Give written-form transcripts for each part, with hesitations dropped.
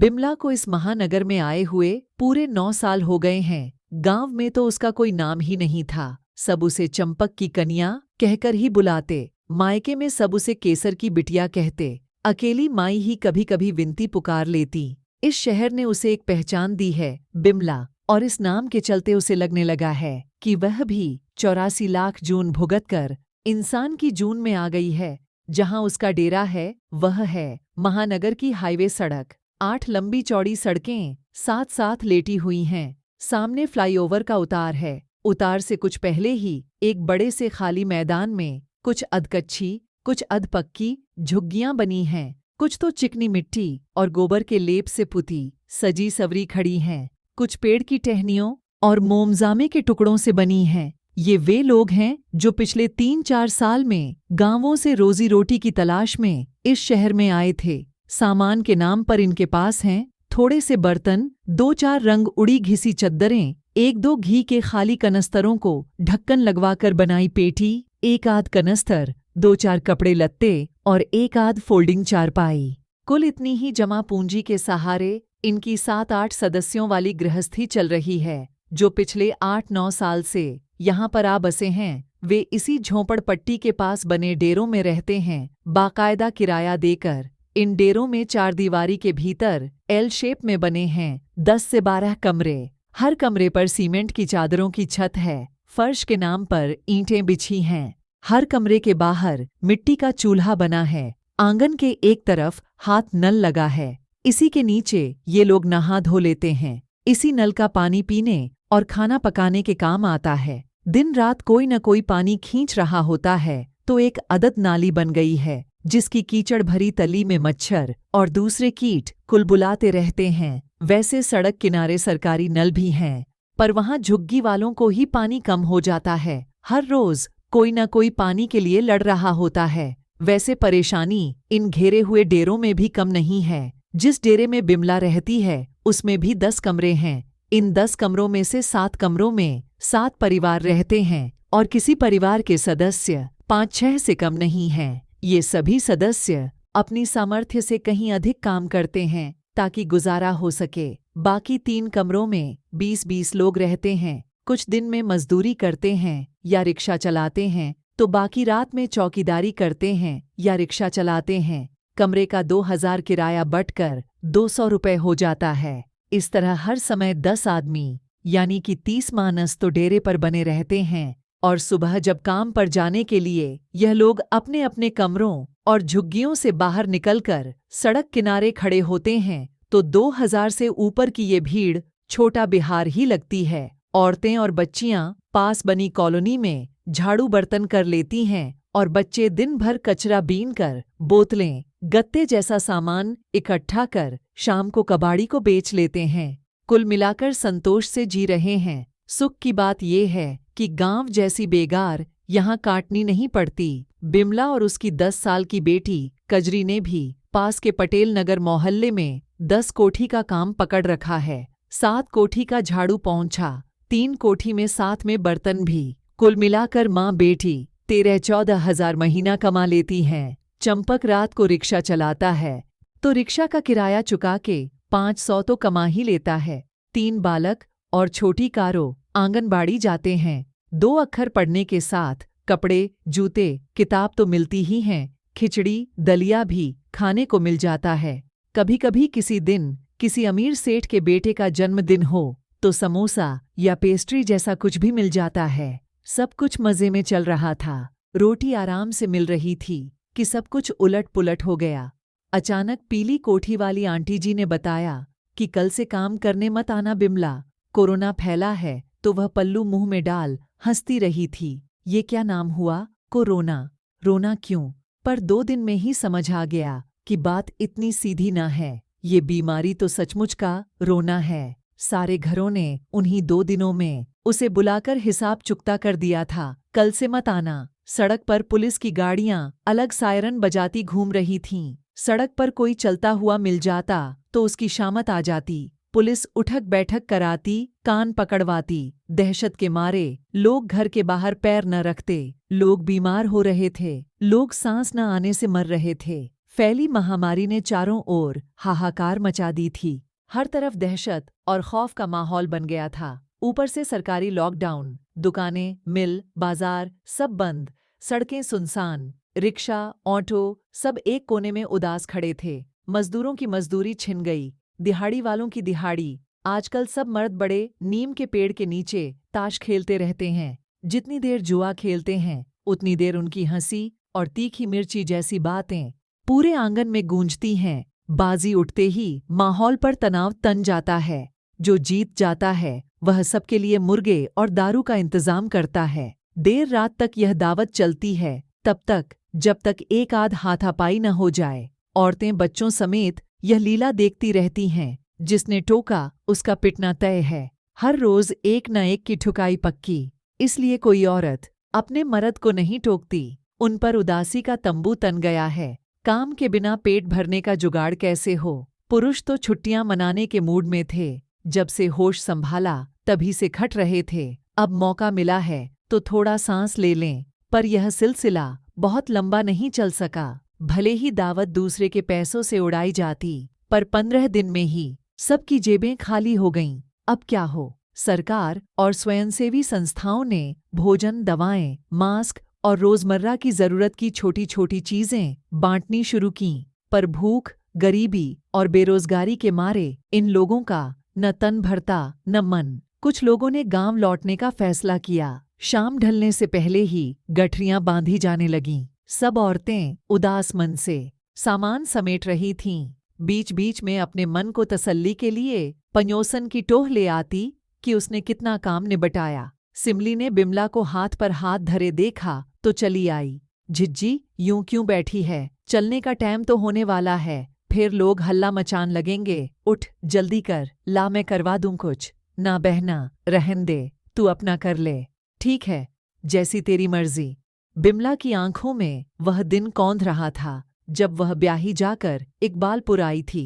बिमला को इस महानगर में आए हुए पूरे 9 साल हो गए हैं। गांव में तो उसका कोई नाम ही नहीं था। सब उसे चंपक की कन्या कहकर ही बुलाते। मायके में सब उसे केसर की बिटिया कहते। अकेली माई ही कभी कभी विनती पुकार लेती। इस शहर ने उसे एक पहचान दी है, बिमला, और इस नाम के चलते उसे लगने लगा है कि वह भी 84 लाख जून भुगत कर इंसान की जून में आ गई है। जहां उसका डेरा है वह है महानगर की हाईवे सड़क। 8 लंबी चौड़ी सड़कें साथ साथ लेटी हुई हैं। सामने फ्लाईओवर का उतार है। उतार से कुछ पहले ही एक बड़े से खाली मैदान में कुछ अधकच्ची, कुछ अधपक्की झुग्गियां बनी हैं। कुछ तो चिकनी मिट्टी और गोबर के लेप से पुती सजी सवरी खड़ी हैं। कुछ पेड़ की टहनियों और मोमजामे के टुकड़ों से बनी हैं। ये वे लोग हैं जो पिछले 3-4 साल में गांवों से रोजी रोटी की तलाश में इस शहर में आए थे। सामान के नाम पर इनके पास हैं थोड़े से बर्तन, 2-4 रंग उड़ी घिसी चद्दरें, 1-2 घी के खाली कनस्तरों को ढक्कन लगवाकर बनाई पेटी, 1 आध कनस्तर, 2-4 कपड़े लत्ते और 1 आध फोल्डिंग चारपाई। कुल इतनी ही जमा पूंजी के सहारे इनकी 7-8 सदस्यों वाली गृहस्थी चल रही है। जो पिछले 8-9 साल से यहाँ पर आ बसे हैं, वे इसी झोंपड़पट्टी के पास बने डेरों में रहते हैं, बाकायदा किराया देकर। इन डेरों में 4 दीवारी के भीतर एल शेप में बने हैं 10 से 12 कमरे। हर कमरे पर सीमेंट की चादरों की छत है। फर्श के नाम पर ईंटें बिछी हैं। हर कमरे के बाहर मिट्टी का चूल्हा बना है। आंगन के एक तरफ हाथ नल लगा है। इसी के नीचे ये लोग नहा धो लेते हैं। इसी नल का पानी पीने और खाना पकाने के काम आता है। दिन रात कोई न कोई पानी खींच रहा होता है तो एक अदद नाली बन गई है जिसकी कीचड़ भरी तली में मच्छर और दूसरे कीट कुलबुलाते रहते हैं। वैसे सड़क किनारे सरकारी नल भी हैं, पर वहां झुग्गी वालों को ही पानी कम हो जाता है। हर रोज कोई न कोई पानी के लिए लड़ रहा होता है। वैसे परेशानी इन घेरे हुए डेरों में भी कम नहीं है। जिस डेरे में बिमला रहती है उसमें भी 10 कमरे हैं। इन 10 कमरों में से 7 कमरों में 7 परिवार रहते हैं और किसी परिवार के सदस्य 5-6 से कम नहीं हैं। ये सभी सदस्य अपनी सामर्थ्य से कहीं अधिक काम करते हैं ताकि गुजारा हो सके। बाकी 3 कमरों में 20-20 लोग रहते हैं। कुछ दिन में मजदूरी करते हैं या रिक्शा चलाते हैं, तो बाकी रात में चौकीदारी करते हैं या रिक्शा चलाते हैं। कमरे का 2000 किराया बटकर 200 रुपये हो जाता है। इस तरह हर समय 10 आदमी यानी कि 30 मानस तो डेरे पर बने रहते हैं और सुबह जब काम पर जाने के लिए यह लोग अपने अपने कमरों और झुग्गियों से बाहर निकलकर सड़क किनारे खड़े होते हैं तो 2000 से ऊपर की ये भीड़ छोटा बिहार ही लगती है। औरतें और बच्चियां पास बनी कॉलोनी में झाड़ू बर्तन कर लेती हैं और बच्चे दिन भर कचरा बीन कर बोतलें, गत्ते जैसा सामान इकट्ठा कर शाम को कबाड़ी को बेच लेते हैं। कुल मिलाकर संतोष से जी रहे हैं। सुख की बात यह है कि गांव जैसी बेगार यहाँ काटनी नहीं पड़ती। बिमला और उसकी 10 साल की बेटी कजरी ने भी पास के पटेल नगर मोहल्ले में 10 कोठी का काम पकड़ रखा है। 7 कोठी का झाड़ू पहुंचा, 3 कोठी में साथ में बर्तन भी। कुल मिलाकर माँ बेटी 13-14 हजार महीना कमा लेती हैं। चंपक रात को रिक्शा चलाता है तो रिक्शा का किराया चुका के 500 तो कमा ही लेता है। 3 बालक और छोटी कारो आंगनबाड़ी जाते हैं। 2 अक्षर पढ़ने के साथ कपड़े, जूते, किताब तो मिलती ही हैं। खिचड़ी, दलिया भी खाने को मिल जाता है। कभी कभी किसी दिन किसी अमीर सेठ के बेटे का जन्मदिन हो तो समोसा या पेस्ट्री जैसा कुछ भी मिल जाता है। सब कुछ मजे में चल रहा था। रोटी आराम से मिल रही थी कि सब कुछ उलट पुलट हो गया। अचानक पीली कोठी वाली आंटी जी ने बताया कि कल से काम करने मत आना बिमला, कोरोना फैला है। तो वह पल्लू मुंह में डाल हंसती रही थी। ये क्या नाम हुआ, कोरोना? रोना क्यों? पर 2 दिन में ही समझ आ गया कि बात इतनी सीधी ना है। ये बीमारी तो सचमुच का रोना है। सारे घरों ने उन्हीं 2 दिनों में उसे बुलाकर हिसाब चुकता कर दिया था। कल से मत आना। सड़क पर पुलिस की गाड़ियां अलग सायरन बजाती घूम रही थीं। सड़क पर कोई चलता हुआ मिल जाता तो उसकी शामत आ जाती। पुलिस उठक बैठक कराती, कान पकड़वाती। दहशत के मारे लोग घर के बाहर पैर न रखते। लोग बीमार हो रहे थे, लोग सांस न आने से मर रहे थे। फैली महामारी ने चारों ओर हाहाकार मचा दी थी। हर तरफ दहशत और खौफ का माहौल बन गया था। ऊपर से सरकारी लॉकडाउन, दुकानें, मिल, बाजार सब बंद, सड़कें सुनसान, रिक्शा, ऑटो सब एक कोने में उदास खड़े थे। मजदूरों की मजदूरी छिन गई, दिहाड़ी वालों की दिहाड़ी। आजकल सब मर्द बड़े नीम के पेड़ के नीचे ताश खेलते रहते हैं। जितनी देर जुआ खेलते हैं उतनी देर उनकी हंसी और तीखी मिर्ची जैसी बातें पूरे आंगन में गूंजती हैं। बाजी उठते ही माहौल पर तनाव तन जाता है। जो जीत जाता है वह सबके लिए मुर्गे और दारू का इंतजाम करता है। देर रात तक यह दावत चलती है, तब तक जब तक एक आध हाथापाई न हो जाए। औरतें बच्चों समेत यह लीला देखती रहती हैं। जिसने टोका उसका पिटना तय है। हर रोज एक न एक की ठुकाई पक्की। इसलिए कोई औरत अपने मर्द को नहीं टोकती। उन पर उदासी का तंबू तन गया है। काम के बिना पेट भरने का जुगाड़ कैसे हो। पुरुष तो छुट्टियां मनाने के मूड में थे। जब से होश संभाला तभी से खट रहे थे। अब मौका मिला है तो थोड़ा सांस ले लें। पर यह सिलसिला बहुत लंबा नहीं चल सका। भले ही दावत दूसरे के पैसों से उड़ाई जाती, पर 15 दिन में ही सबकी जेबें खाली हो गईं। अब क्या हो। सरकार और स्वयंसेवी संस्थाओं ने भोजन, दवाएं, मास्क और रोजमर्रा की जरूरत की छोटी छोटी चीजें बांटनी शुरू कीं। पर भूख, गरीबी और बेरोजगारी के मारे इन लोगों का न तन भरता न मन। कुछ लोगों ने गांव लौटने का फैसला किया। शाम ढलने से पहले ही गठरियां बांधी जाने लगीं। सब औरतें उदास मन से सामान समेट रही थीं। बीच बीच में अपने मन को तसल्ली के लिए पन्योसन की टोह ले आती कि उसने कितना काम निबटाया। सिमली ने बिमला को हाथ पर हाथ धरे देखा तो चली आई। झिज्जी, यूं क्यों बैठी है? चलने का टाइम तो होने वाला है। फिर लोग हल्ला मचान लगेंगे। उठ, जल्दी कर, ला मैं करवा दूं कुछ। ना बहना, रहन दे, तू अपना कर ले। ठीक है, जैसी तेरी मर्जी। बिमला की आंखों में वह दिन कौंध रहा था जब वह ब्याही जाकर इकबालपुर आई थी।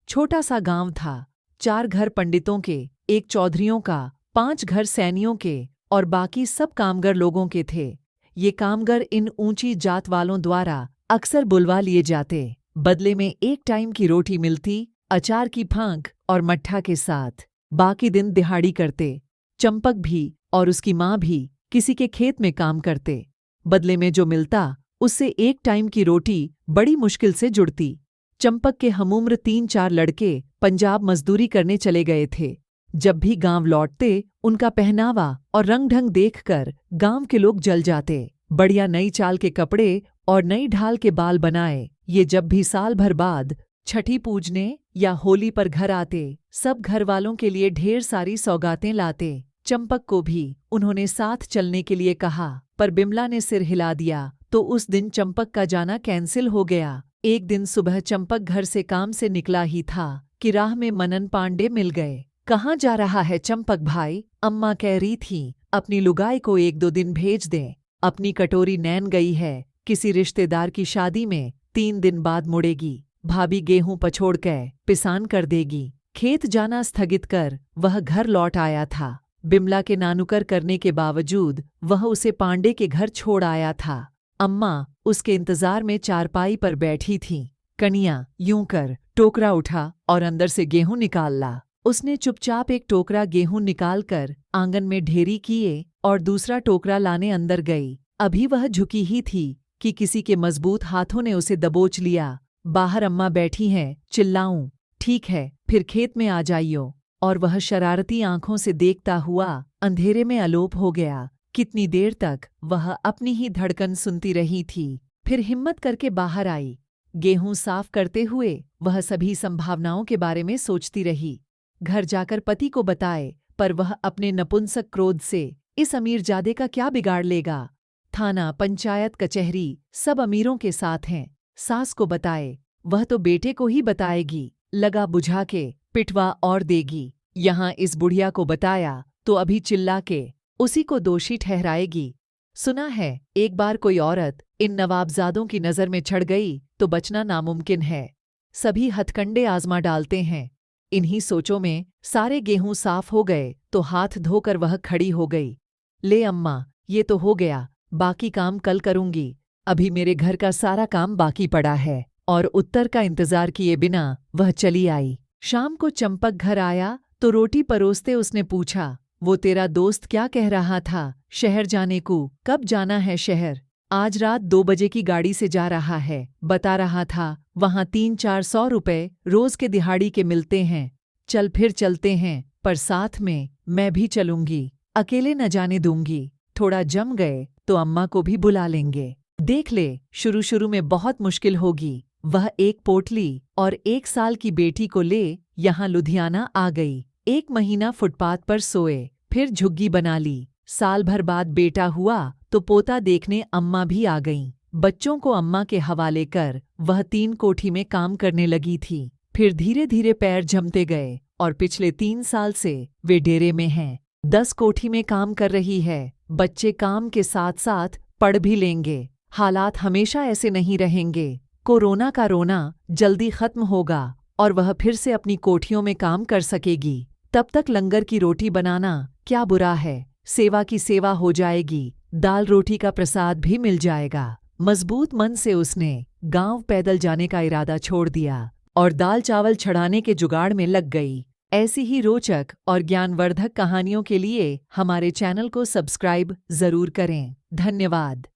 छोटा सा गांव था। 4 घर पंडितों के, 1 चौधरियों का, 5 घर सैनियों के और बाकी सब कामगर लोगों के थे। ये कामगर इन ऊंची जात वालों द्वारा अक्सर बुलवा लिए जाते। बदले में 1 टाइम की रोटी मिलती, अचार की फांक और मट्ठा के साथ। बाकी दिन दिहाड़ी करते। चंपक भी और उसकी माँ भी किसी के खेत में काम करते। बदले में जो मिलता उससे 1 टाइम की रोटी बड़ी मुश्किल से जुड़ती। चंपक के हमउम्र 3-4 लड़के पंजाब मजदूरी करने चले गए थे। जब भी गांव लौटते उनका पहनावा और रंग ढंग देखकर गांव के लोग जल जाते। बढ़िया नई चाल के कपड़े और नई ढाल के बाल बनाए ये जब भी साल भर बाद छठी पूजने या होली पर घर आते, सब घर वालों के लिए ढेर सारी सौगातें लाते। चंपक को भी उन्होंने साथ चलने के लिए कहा, पर बिमला ने सिर हिला दिया तो उस दिन चंपक का जाना कैंसिल हो गया। एक दिन सुबह चंपक घर से काम से निकला ही था कि राह में मनन पांडे मिल गए। कहाँ जा रहा है चंपक भाई? अम्मा कह रही थी अपनी लुगाई को 1-2 दिन भेज दें। अपनी कटोरी नैन गई है किसी रिश्तेदार की शादी में, 3 दिन बाद मुड़ेगी। भाभी गेहूं पछोड़ के पिसान कर देगी। खेत जाना स्थगित कर वह घर लौट आया था। बिमला के नानुकर करने के बावजूद वह उसे पांडे के घर छोड़ आया था। अम्मा उसके इंतजार में चारपाई पर बैठी थीं। कनिया, यूं कर, टोकरा उठा और अंदर से गेहूं निकाल ला। उसने चुपचाप एक टोकरा गेहूं निकालकर आंगन में ढेरी किए और दूसरा टोकरा लाने अंदर गई। अभी वह झुकी ही थी कि किसी के मजबूत हाथों ने उसे दबोच लिया। बाहर अम्मा बैठी हैं, चिल्लाऊं? ठीक है, फिर खेत में आ जाइयो। और वह शरारती आंखों से देखता हुआ अंधेरे में अलोप हो गया। कितनी देर तक वह अपनी ही धड़कन सुनती रही थी, फिर हिम्मत करके बाहर आई। गेहूं साफ करते हुए वह सभी संभावनाओं के बारे में सोचती रही। घर जाकर पति को बताए, पर वह अपने नपुंसक क्रोध से इस अमीरजादे का क्या बिगाड़ लेगा। थाना, पंचायत, कचहरी सब अमीरों के साथ हैं। सास को बताए, वह तो बेटे को ही बताएगी, लगा बुझा के पिटवा और देगी। यहाँ इस बुढ़िया को बताया तो अभी चिल्ला के उसी को दोषी ठहराएगी। सुना है एक बार कोई औरत इन नवाबजादों की नज़र में चढ़ गई तो बचना नामुमकिन है। सभी हथकंडे आजमा डालते हैं। इन्हीं सोचों में सारे गेहूं साफ हो गए तो हाथ धोकर वह खड़ी हो गई। ले अम्मा, ये तो हो गया, बाकी काम कल करूंगी। अभी मेरे घर का सारा काम बाकी पड़ा है। और उत्तर का इंतजार किए बिना वह चली आई। शाम को चंपक घर आया तो रोटी परोसते उसने पूछा, वो तेरा दोस्त क्या कह रहा था, शहर जाने को? कब जाना है शहर? आज रात 2 बजे की गाड़ी से जा रहा है, बता रहा था। वहाँ 300-400 रुपए रोज के दिहाड़ी के मिलते हैं। चल फिर चलते हैं, पर साथ में मैं भी चलूंगी, अकेले न जाने दूंगी। थोड़ा जम गए तो अम्मा को भी बुला लेंगे। देख ले, शुरू शुरू में बहुत मुश्किल होगी। वह एक पोटली और 1 साल की बेटी को ले यहाँ लुधियाना आ गई। 1 महीना फुटपाथ पर सोए, फिर झुग्गी बना ली। साल भर बाद बेटा हुआ तो पोता देखने अम्मा भी आ गईं। बच्चों को अम्मा के हवाले कर वह 3 कोठी में काम करने लगी थी। फिर धीरे धीरे पैर जमते गए और पिछले 3 साल से वे डेरे में हैं। 10 कोठी में काम कर रही है। बच्चे काम के साथ साथ पढ़ भी लेंगे। हालात हमेशा ऐसे नहीं रहेंगे। कोरोना का रोना जल्दी खत्म होगा और वह फिर से अपनी कोठियों में काम कर सकेगी। तब तक लंगर की रोटी बनाना क्या बुरा है, सेवा की सेवा हो जाएगी, दाल रोटी का प्रसाद भी मिल जाएगा। मजबूत मन से उसने गांव पैदल जाने का इरादा छोड़ दिया और दाल चावल चढ़ाने के जुगाड़ में लग गई। ऐसी ही रोचक और ज्ञानवर्धक कहानियों के लिए हमारे चैनल को सब्सक्राइब जरूर करें। धन्यवाद।